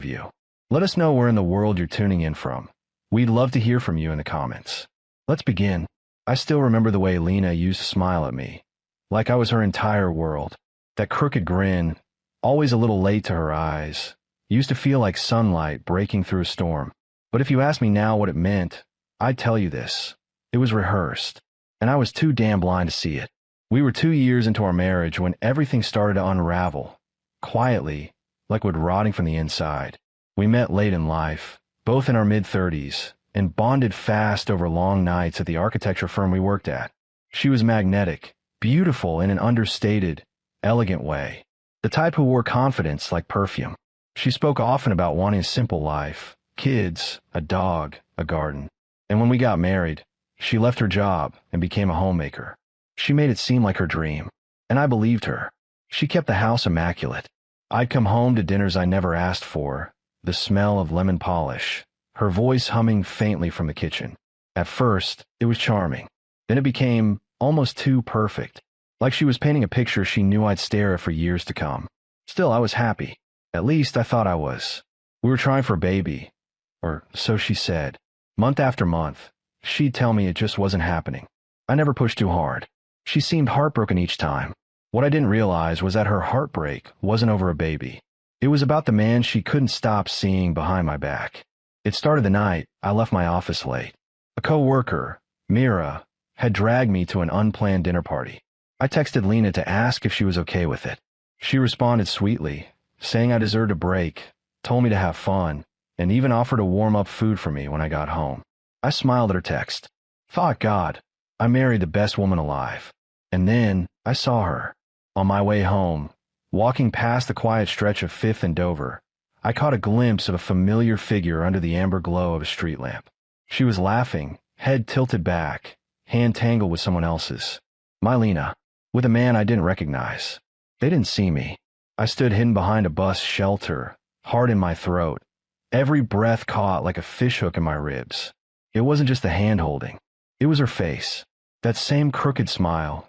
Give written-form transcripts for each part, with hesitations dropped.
you. Let us know where in the world you're tuning in from. We'd love to hear from you in the comments. Let's begin. I still remember the way Lena used to smile at me, like I was her entire world. That crooked grin, always a little late to her eyes, used to feel like sunlight breaking through a storm. But if you ask me now what it meant, I'd tell you this. It was rehearsed, and I was too damn blind to see it. We were 2 years into our marriage when everything started to unravel, quietly, like wood rotting from the inside. We met late in life, both in our mid-30s, and bonded fast over long nights at the architecture firm we worked at. She was magnetic, beautiful in an understated, elegant way, the type who wore confidence like perfume. She spoke often about wanting a simple life, kids, a dog, a garden. And when we got married, she left her job and became a homemaker. She made it seem like her dream, and I believed her. She kept the house immaculate. I'd come home to dinners I never asked for, the smell of lemon polish, her voice humming faintly from the kitchen. At first, it was charming. Then it became almost too perfect, like she was painting a picture she knew I'd stare at for years to come. Still, I was happy. At least I thought I was. We were trying for a baby, or so she said. Month after month, she'd tell me it just wasn't happening. I never pushed too hard. She seemed heartbroken each time. What I didn't realize was that her heartbreak wasn't over a baby. It was about the man she couldn't stop seeing behind my back. It started the night I left my office late. A co-worker, Mira, had dragged me to an unplanned dinner party. I texted Lena to ask if she was okay with it. She responded sweetly, saying I deserved a break, told me to have fun, and even offered to warm up food for me when I got home. I smiled at her text. Thought God, I married the best woman alive. And then I saw her. On my way home, walking past the quiet stretch of 5th and Dover, I caught a glimpse of a familiar figure under the amber glow of a street lamp. She was laughing, head tilted back, hand tangled with someone else's. My Lena, with a man I didn't recognize. They didn't see me. I stood hidden behind a bus shelter, heart in my throat, every breath caught like a fishhook in my ribs. It wasn't just the hand-holding. It was her face, that same crooked smile.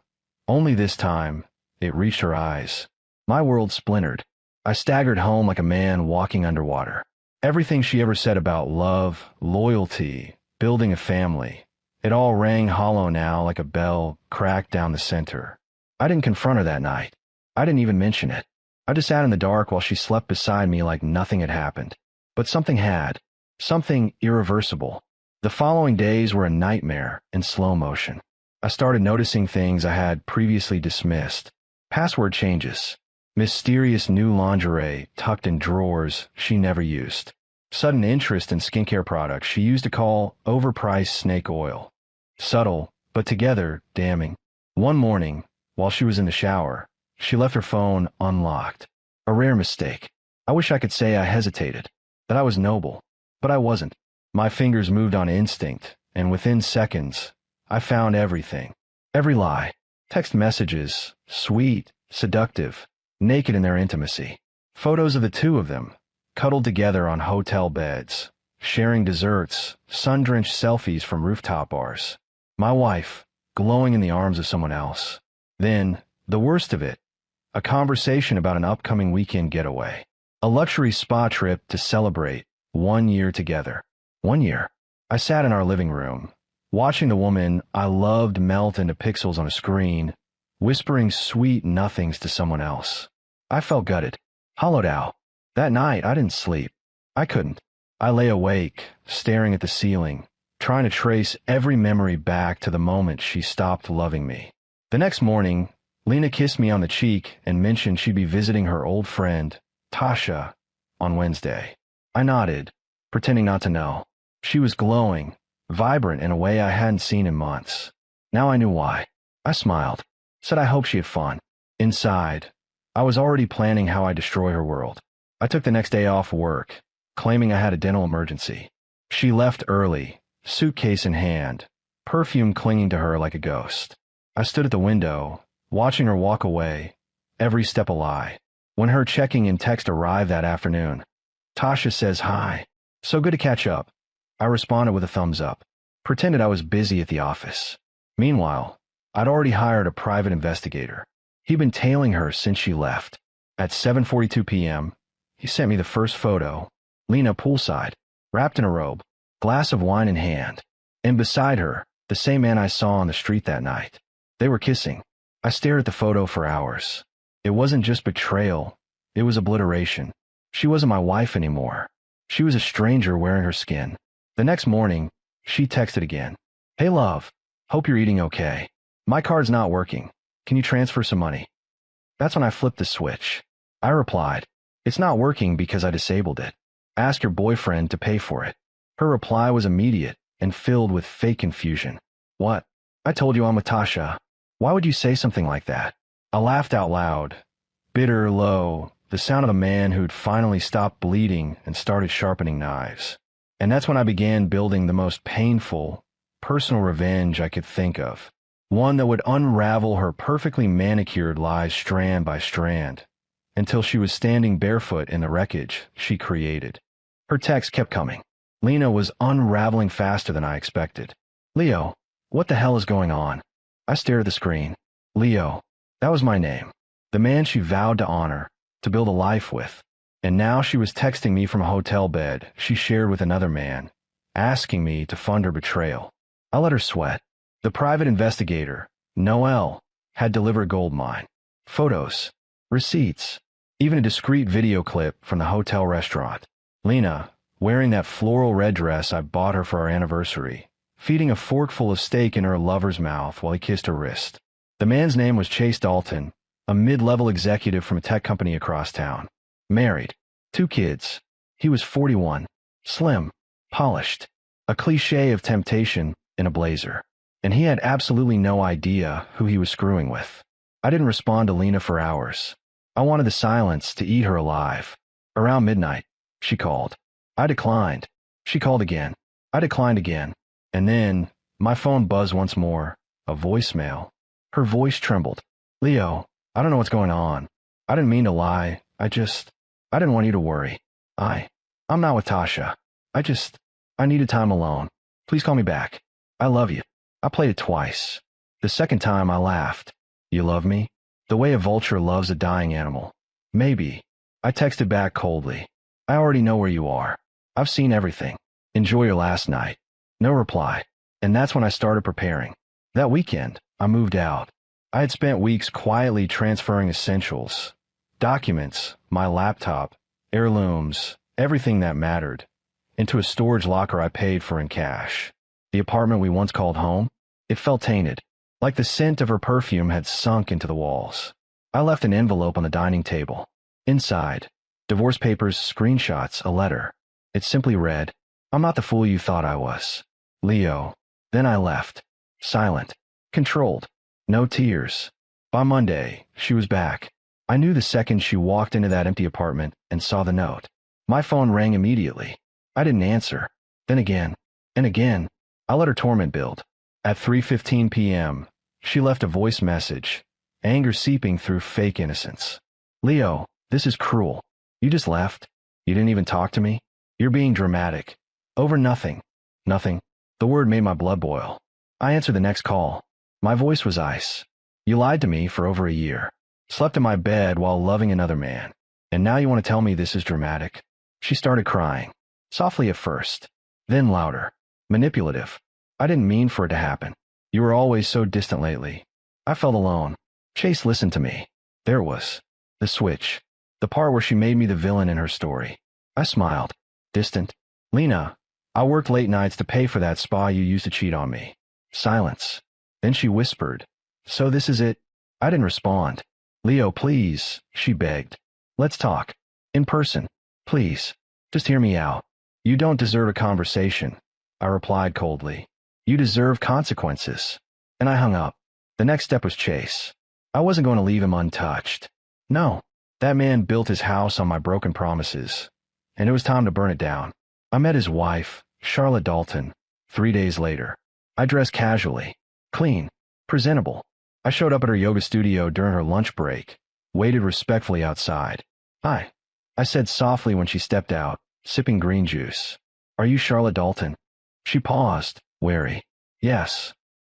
Only this time, it reached her eyes. My world splintered. I staggered home like a man walking underwater. Everything she ever said about love, loyalty, building a family, it all rang hollow now like a bell cracked down the center. I didn't confront her that night. I didn't even mention it. I just sat in the dark while she slept beside me like nothing had happened. But something had. Something irreversible. The following days were a nightmare in slow motion. I started noticing things I had previously dismissed. Password changes. Mysterious new lingerie tucked in drawers she never used. Sudden interest in skincare products she used to call overpriced snake oil. Subtle, but together damning. One morning, while she was in the shower, she left her phone unlocked. A rare mistake. I wish I could say I hesitated, that I was noble, but I wasn't. My fingers moved on instinct, and within seconds, I found everything. Every lie. Text messages, sweet, seductive, naked in their intimacy. Photos of the two of them, cuddled together on hotel beds, sharing desserts, sun-drenched selfies from rooftop bars. My wife, glowing in the arms of someone else. Then, the worst of it, a conversation about an upcoming weekend getaway. A luxury spa trip to celebrate 1 year together. 1 year. I sat in our living room, watching the woman I loved melt into pixels on a screen, whispering sweet nothings to someone else. I felt gutted, hollowed out. That night, I didn't sleep. I couldn't. I lay awake, staring at the ceiling, trying to trace every memory back to the moment she stopped loving me. The next morning, Lena kissed me on the cheek and mentioned she'd be visiting her old friend, Tasha, on Wednesday. I nodded, pretending not to know. She was glowing, vibrant in a way I hadn't seen in months. Now I knew why. I smiled, said I hoped she had fun. Inside, I was already planning how I'd destroy her world. I took the next day off work, claiming I had a dental emergency. She left early, suitcase in hand, perfume clinging to her like a ghost. I stood at the window, watching her walk away, every step a lie. When her checking-in text arrived that afternoon, Tasha says hi. So good to catch up. I responded with a thumbs up, pretended I was busy at the office. Meanwhile, I'd already hired a private investigator. He'd been tailing her since she left. At 7:42 p.m., he sent me the first photo, Lena poolside, wrapped in a robe, glass of wine in hand. And beside her, the same man I saw on the street that night. They were kissing. I stared at the photo for hours. It wasn't just betrayal, it was obliteration. She wasn't my wife anymore. She was a stranger wearing her skin. The next morning, she texted again. Hey love, hope you're eating okay. My card's not working. Can you transfer some money? That's when I flipped the switch. I replied, it's not working because I disabled it. Ask your boyfriend to pay for it. Her reply was immediate and filled with fake confusion. What? I told you I'm with Tasha. Why would you say something like that? I laughed out loud. Bitter, low, the sound of a man who'd finally stopped bleeding and started sharpening knives. And that's when I began building the most painful, personal revenge I could think of. One that would unravel her perfectly manicured lies strand by strand, until she was standing barefoot in the wreckage she created. Her text kept coming. Lena was unraveling faster than I expected. Leo, what the hell is going on? I stared at the screen. Leo, that was my name. The man she vowed to honor, to build a life with. And now she was texting me from a hotel bed she shared with another man, asking me to fund her betrayal. I let her sweat. The private investigator, Noel, had delivered gold mine. Photos, receipts, even a discreet video clip from the hotel restaurant. Lena, wearing that floral red dress I bought her for our anniversary, feeding a forkful of steak in her lover's mouth while he kissed her wrist. The man's name was Chase Dalton, a mid-level executive from a tech company across town. Married, 2 kids. He was 41, slim, polished, a cliché of temptation in a blazer. And he had absolutely no idea who he was screwing with. I didn't respond to Lena for hours. I wanted the silence to eat her alive. Around midnight, she called. I declined. She called again. I declined again. And then, my phone buzzed once more. A voicemail. Her voice trembled. Leo, I don't know what's going on. I didn't mean to lie. I didn't want you to worry. I'm not with Tasha. I needed time alone. Please call me back. I love you. I played it twice. The second time I laughed. You love me? The way a vulture loves a dying animal. Maybe. I texted back coldly. I already know where you are. I've seen everything. Enjoy your last night. No reply. And that's when I started preparing. That weekend, I moved out. I had spent weeks quietly transferring essentials. Documents, my laptop, heirlooms, everything that mattered, into a storage locker I paid for in cash. The apartment we once called home, it felt tainted, like the scent of her perfume had sunk into the walls. I left an envelope on the dining table. Inside, divorce papers, screenshots, a letter. It simply read, I'm not the fool you thought I was. Leo. Then I left. Silent. Controlled. No tears. By Monday, she was back. I knew the second she walked into that empty apartment and saw the note. My phone rang immediately. I didn't answer. Then again. And again. I let her torment build. At 3:15 p.m., she left a voice message, anger seeping through fake innocence. Leo, this is cruel. You just left. You didn't even talk to me. You're being dramatic. Over nothing. Nothing. The word made my blood boil. I answered the next call. My voice was ice. You lied to me for over a year. Slept in my bed while loving another man. And now you want to tell me this is dramatic? She started crying. Softly at first. Then louder. Manipulative. I didn't mean for it to happen. You were always so distant lately. I felt alone. Chase listened to me. There it was. The switch. The part where she made me the villain in her story. I smiled. Distant. Lena, I worked late nights to pay for that spa you used to cheat on me. Silence. Then she whispered. So this is it? I didn't respond. Leo, please, she begged. Let's talk. In person. Please. Just hear me out. You don't deserve a conversation. I replied coldly. You deserve consequences. And I hung up. The next step was Chase. I wasn't going to leave him untouched. No. That man built his house on my broken promises. And it was time to burn it down. I met his wife, Charlotte Dalton, 3 days later. I dressed casually. Clean. Presentable. I showed up at her yoga studio during her lunch break, waited respectfully outside. Hi. I said softly when she stepped out, sipping green juice. Are you Charlotte Dalton? She paused, wary. Yes.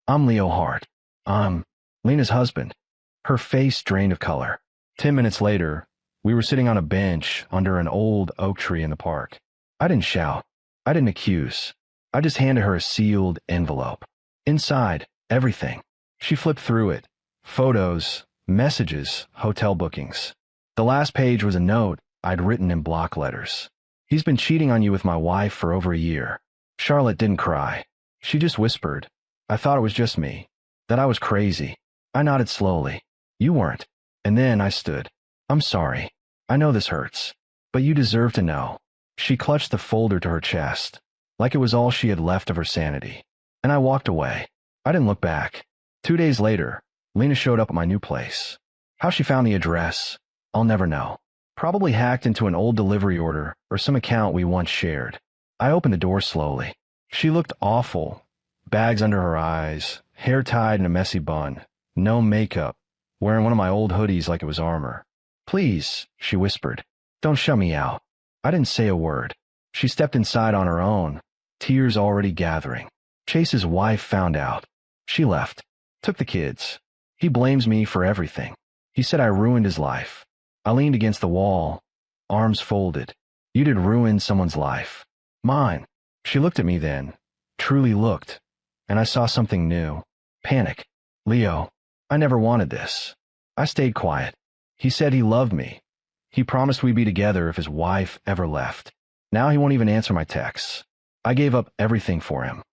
I'm Leo Hart. I'm Lena's husband. Her face drained of color. 10 minutes later, we were sitting on a bench under an old oak tree in the park. I didn't shout. I didn't accuse. I just handed her a sealed envelope. Inside, everything. She flipped through it. Photos, messages, hotel bookings. The last page was a note I'd written in block letters. He's been cheating on you with my wife for over a year. Charlotte didn't cry. She just whispered. I thought it was just me. That I was crazy. I nodded slowly. You weren't. And then I stood. I'm sorry. I know this hurts. But you deserve to know. She clutched the folder to her chest, like it was all she had left of her sanity. And I walked away. I didn't look back. 2 days later, Lena showed up at my new place. How she found the address, I'll never know. Probably hacked into an old delivery order or some account we once shared. I opened the door slowly. She looked awful. Bags under her eyes, hair tied in a messy bun, no makeup, wearing one of my old hoodies like it was armor. Please, she whispered, don't shut me out. I didn't say a word. She stepped inside on her own, tears already gathering. Chase's wife found out. She left. Took the kids. He blames me for everything. He said I ruined his life. I leaned against the wall, arms folded. You did ruin someone's life. Mine. She looked at me then, truly looked, and I saw something new. Panic. Leo, I never wanted this. I stayed quiet. He said he loved me. He promised we'd be together if his wife ever left. Now he won't even answer my texts. I gave up everything for him.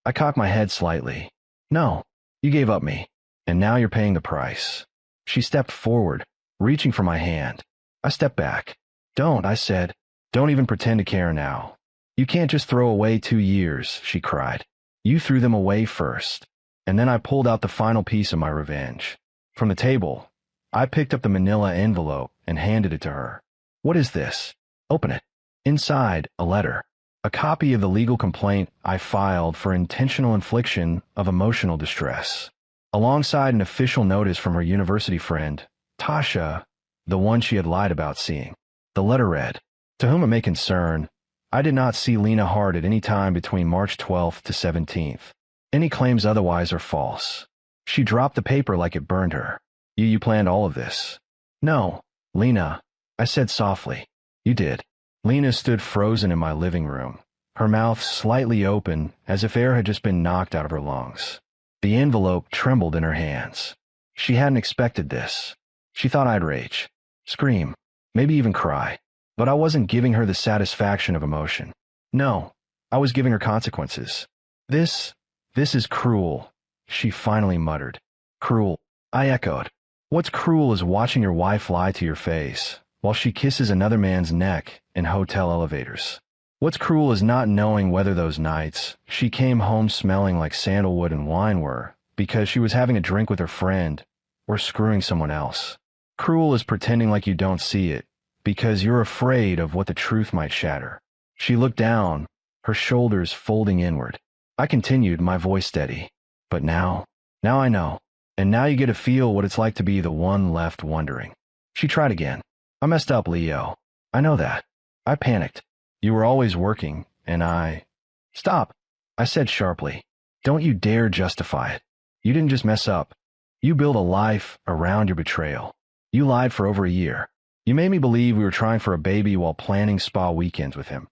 I cocked my head slightly. No, you gave up me, and now you're paying the price. She stepped forward, reaching for my hand. I stepped back. Don't, I said. Don't even pretend to care now. You can't just throw away 2 years, she cried. You threw them away first. And then I pulled out the final piece of my revenge. From the table, I picked up the manila envelope and handed it to her. What is this? Open it. Inside, a letter. A copy of the legal complaint I filed for intentional infliction of emotional distress, alongside an official notice from her university friend, Tasha, the one she had lied about seeing. The letter read, To whom it may concern, I did not see Lena Hart at any time between March 12th to 17th. Any claims otherwise are false. She dropped the paper like it burned her. You planned all of this. No, Lena, I said softly. You did. Lena stood frozen in my living room, her mouth slightly open as if air had just been knocked out of her lungs. The envelope trembled in her hands. She hadn't expected this. She thought I'd rage, scream, maybe even cry. But I wasn't giving her the satisfaction of emotion. No, I was giving her consequences. This is cruel, she finally muttered. Cruel, I echoed. What's cruel is watching your wife lie to your face while she kisses another man's neck in hotel elevators. What's cruel is not knowing whether those nights she came home smelling like sandalwood and wine were because she was having a drink with her friend or screwing someone else. Cruel is pretending like you don't see it because you're afraid of what the truth might shatter. She looked down, her shoulders folding inward. I continued, my voice steady. But now I know. And now you get to feel what it's like to be the one left wondering. She tried again. I messed up, Leo. I know that. I panicked. You were always working, and I... Stop, I said sharply. Don't you dare justify it. You didn't just mess up. You built a life around your betrayal. You lied for over a year. You made me believe we were trying for a baby while planning spa weekends with him.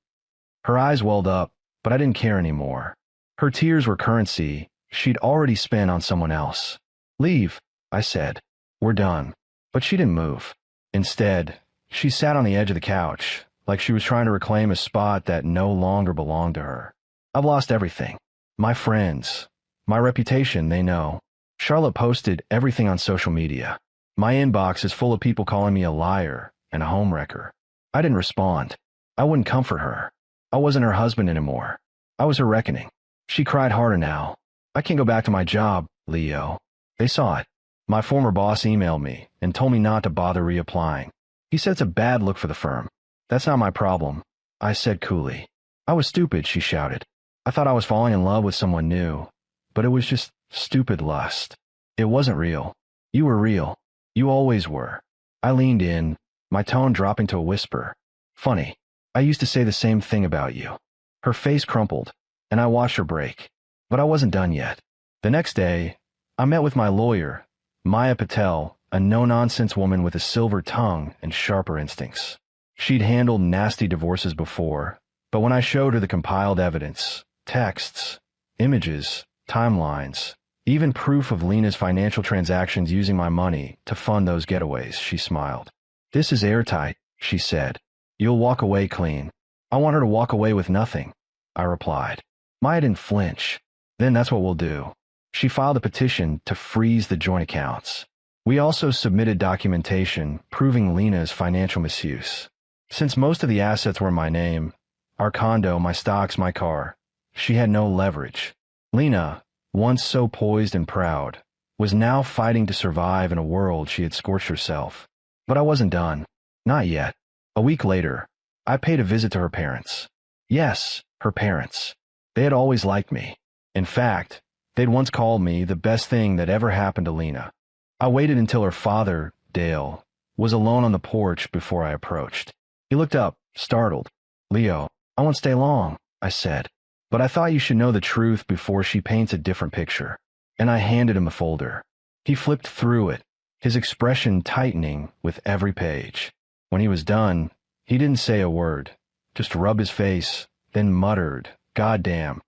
Her eyes welled up, but I didn't care anymore. Her tears were currency she'd already spent on someone else. Leave, I said. We're done. But she didn't move. Instead, she sat on the edge of the couch, like she was trying to reclaim a spot that no longer belonged to her. I've lost everything. My friends. My reputation, they know. Charlotte posted everything on social media. My inbox is full of people calling me a liar and a homewrecker. I didn't respond. I wouldn't comfort her. I wasn't her husband anymore. I was her reckoning. She cried harder now. I can't go back to my job, Leo. They saw it. My former boss emailed me and told me not to bother reapplying. He said it's a bad look for the firm. That's not my problem, I said coolly. I was stupid, she shouted. I thought I was falling in love with someone new, but it was just stupid lust. It wasn't real. You were real. You always were. I leaned in, my tone dropping to a whisper. Funny, I used to say the same thing about you. Her face crumpled, and I watched her break. But I wasn't done yet. The next day, I met with my lawyer, Maya Patel, a no-nonsense woman with a silver tongue and sharper instincts. She'd handled nasty divorces before, But when I showed her the compiled evidence, texts, images, timelines, even proof of Lena's financial transactions using my money to fund those getaways, she smiled. "This is airtight," she said. "You'll walk away clean." "I want her to walk away with nothing," I replied. Maya didn't flinch. "Then that's what we'll do." She filed a petition to freeze the joint accounts. We also submitted documentation proving Lena's financial misuse. Since most of the assets were in my name, our condo, my stocks, my car, she had no leverage. Lena, once so poised and proud, was now fighting to survive in a world she had scorched herself. But I wasn't done. Not yet. A week later, I paid a visit to her parents. Yes, her parents. They had always liked me. In fact, they'd once called me the best thing that ever happened to Lena. I waited until her father, Dale, was alone on the porch before I approached. He looked up, startled. "Leo, I won't stay long," I said. "But I thought you should know the truth before she paints a different picture." And I handed him a folder. He flipped through it, his expression tightening with every page. When he was done, he didn't say a word, just rubbed his face, then muttered, "God damn.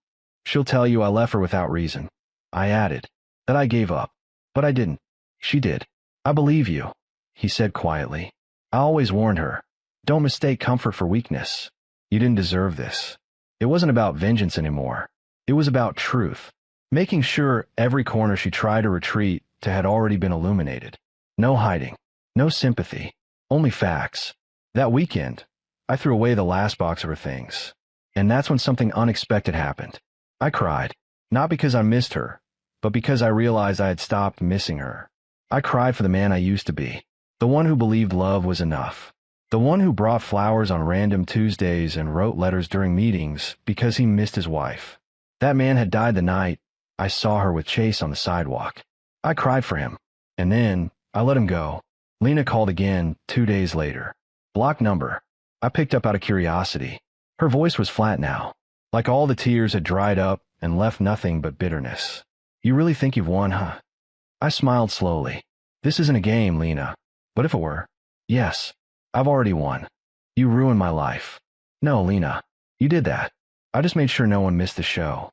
She'll tell you I left her without reason." I added, "That I gave up." "But I didn't. She did." "I believe you," he said quietly. "I always warned her. Don't mistake comfort for weakness. You didn't deserve this." It wasn't about vengeance anymore. It was about truth, making sure every corner she tried to retreat to had already been illuminated. No hiding, no sympathy, only facts. That weekend, I threw away the last box of her things. And that's when something unexpected happened. I cried, not because I missed her, but because I realized I had stopped missing her. I cried for the man I used to be, the one who believed love was enough. The one who brought flowers on random Tuesdays and wrote letters during meetings because he missed his wife. That man had died the night I saw her with Chase on the sidewalk. I cried for him. And then I let him go. Lena called again 2 days later. Block number. I picked up out of curiosity. Her voice was flat now, like all the tears had dried up and left nothing but bitterness. "You really think you've won, huh?" I smiled slowly. "This isn't a game, Lena. But if it were, yes. I've already won. You ruined my life." "No, Lena. You did that. I just made sure no one missed the show."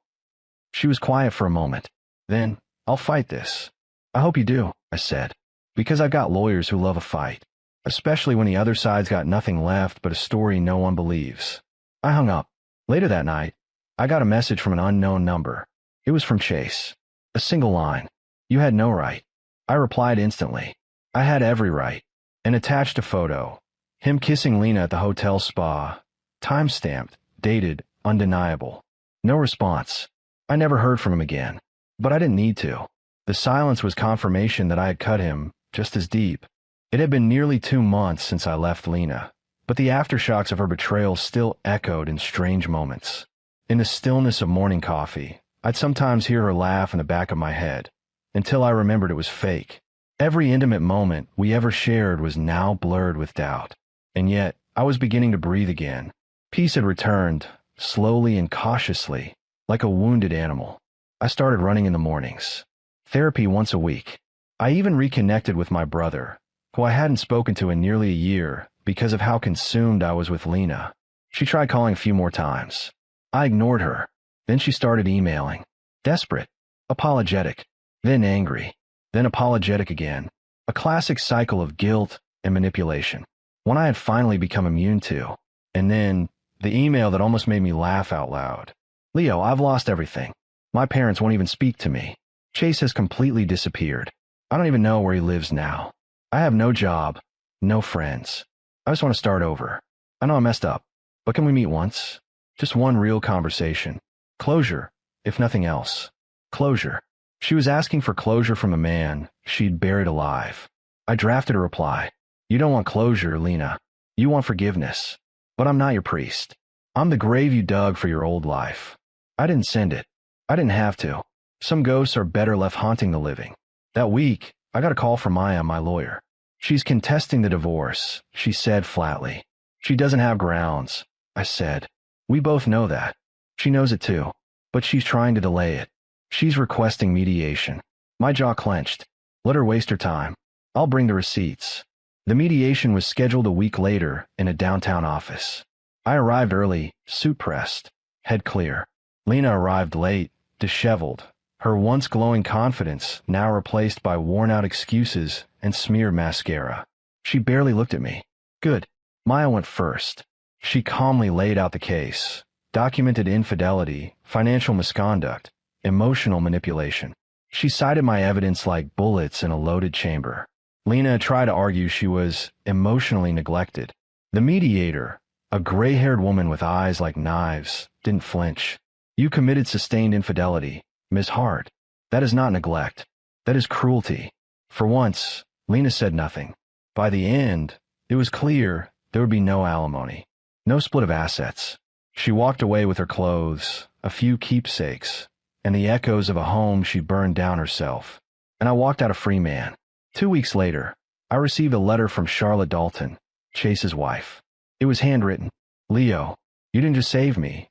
She was quiet for a moment. Then, "I'll fight this." "I hope you do," I said, "because I've got lawyers who love a fight, especially when the other side's got nothing left but a story no one believes." I hung up. Later that night, I got a message from an unknown number. It was from Chase. A single line. "You had no right." I replied instantly. I had every right. And attached a photo. Him kissing Lena at the hotel spa. Time-stamped, dated, undeniable. No response. I never heard from him again. But I didn't need to. The silence was confirmation that I had cut him just as deep. It had been nearly 2 months since I left Lena, but the aftershocks of her betrayal still echoed in strange moments. In the stillness of morning coffee, I'd sometimes hear her laugh in the back of my head, until I remembered it was fake. Every intimate moment we ever shared was now blurred with doubt. And yet, I was beginning to breathe again. Peace had returned, slowly and cautiously, like a wounded animal. I started running in the mornings. Therapy once a week. I even reconnected with my brother, who I hadn't spoken to in nearly a year because of how consumed I was with Lena. She tried calling a few more times. I ignored her. Then she started emailing. Desperate. Apologetic. Then angry. Then apologetic again. A classic cycle of guilt and manipulation. One I had finally become immune to. And then, the email that almost made me laugh out loud. "Leo, I've lost everything. My parents won't even speak to me. Chase has completely disappeared. I don't even know where he lives now. I have no job, no friends. I just want to start over. I know I messed up, but can we meet once? Just one real conversation. Closure, if nothing else. Closure." She was asking for closure from a man she'd buried alive. I drafted a reply. "You don't want closure, Lena. You want forgiveness. But I'm not your priest. I'm the grave you dug for your old life." I didn't send it. I didn't have to. Some ghosts are better left haunting the living. That week, I got a call from Maya, my lawyer. "She's contesting the divorce," she said flatly. "She doesn't have grounds," I said. "We both know that. She knows it too. But she's trying to delay it. She's requesting mediation." My jaw clenched. Let her waste her time. I'll bring the receipts. The mediation was scheduled a week later in a downtown office. I arrived early, suit pressed, head clear. Lena arrived late, disheveled, her once glowing confidence now replaced by worn-out excuses and smeared mascara. She barely looked at me. Good. Maya went first. She calmly laid out the case. Documented infidelity, financial misconduct, emotional manipulation. She cited my evidence like bullets in a loaded chamber. Lena tried to argue she was emotionally neglected. The mediator, a gray-haired woman with eyes like knives, didn't flinch. You committed sustained infidelity, Ms. Hart. That is not neglect. That is cruelty. For once, Lena said nothing. By the end, it was clear there would be no alimony, no split of assets. She walked away with her clothes, a few keepsakes, and the echoes of a home she burned down herself. And I walked out a free man. 2 weeks later, I received a letter from Charlotte Dalton, Chase's wife. It was handwritten. Leo, you didn't just save me.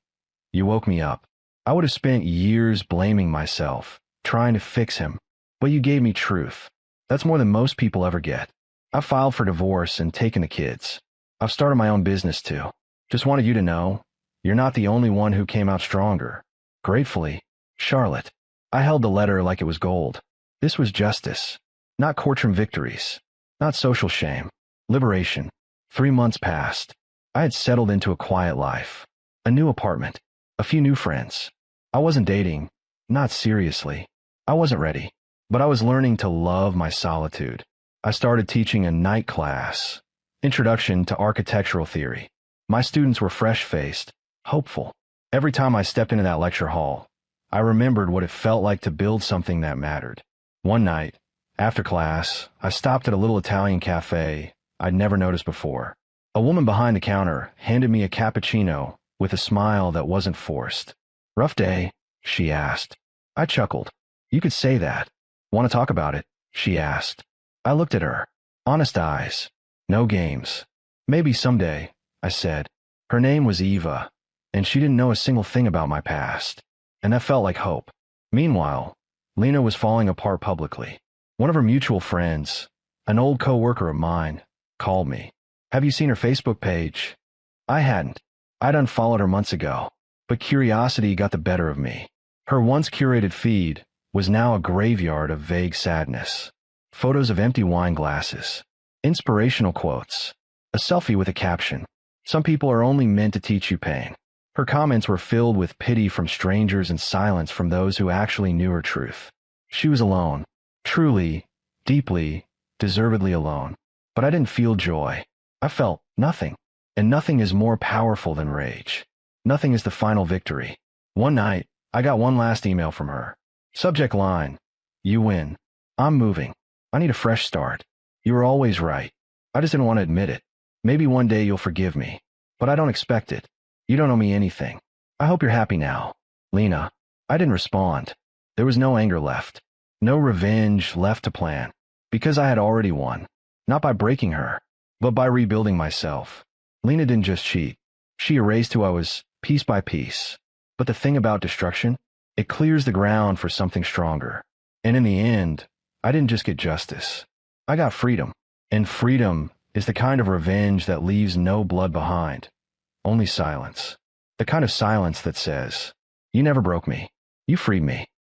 You woke me up. I would have spent years blaming myself, trying to fix him, but you gave me truth. That's more than most people ever get. I've filed for divorce and taken the kids. I've started my own business too. Just wanted you to know, you're not the only one who came out stronger. Gratefully, Charlotte. I held the letter like it was gold. This was justice. Not courtroom victories. Not social shame. Liberation. 3 months passed. I had settled into a quiet life. A new apartment. A few new friends. I wasn't dating. Not seriously. I wasn't ready. But I was learning to love my solitude. I started teaching a night class. Introduction to Architectural Theory. My students were fresh-faced, hopeful. Every time I stepped into that lecture hall, I remembered what it felt like to build something that mattered. One night, after class, I stopped at a little Italian cafe I'd never noticed before. A woman behind the counter handed me a cappuccino with a smile that wasn't forced. Rough day, she asked. I chuckled. You could say that. Want to talk about it? She asked. I looked at her. Honest eyes. No games. Maybe someday, I said. Her name was Eva, and she didn't know a single thing about my past. And that felt like hope. Meanwhile, Lena was falling apart publicly. One of her mutual friends, an old co-worker of mine, called me. Have you seen her Facebook page? I hadn't. I'd unfollowed her months ago, but curiosity got the better of me. Her once curated feed was now a graveyard of vague sadness. Photos of empty wine glasses, inspirational quotes, a selfie with a caption. Some people are only meant to teach you pain. Her comments were filled with pity from strangers and silence from those who actually knew her truth. She was alone. Truly, deeply, deservedly alone. But I didn't feel joy. I felt nothing. And nothing is more powerful than rage. Nothing is the final victory. One night, I got one last email from her. Subject line: You win. I'm moving. I need a fresh start. You were always right. I just didn't want to admit it. Maybe one day you'll forgive me. But I don't expect it. You don't owe me anything. I hope you're happy now. Lena. I didn't respond. There was no anger left. No revenge left to plan. Because I had already won. Not by breaking her, but by rebuilding myself. Lena didn't just cheat. She erased who I was, piece by piece. But the thing about destruction, it clears the ground for something stronger. And in the end, I didn't just get justice. I got freedom. And freedom is the kind of revenge that leaves no blood behind. Only silence. The kind of silence that says, you never broke me. You freed me.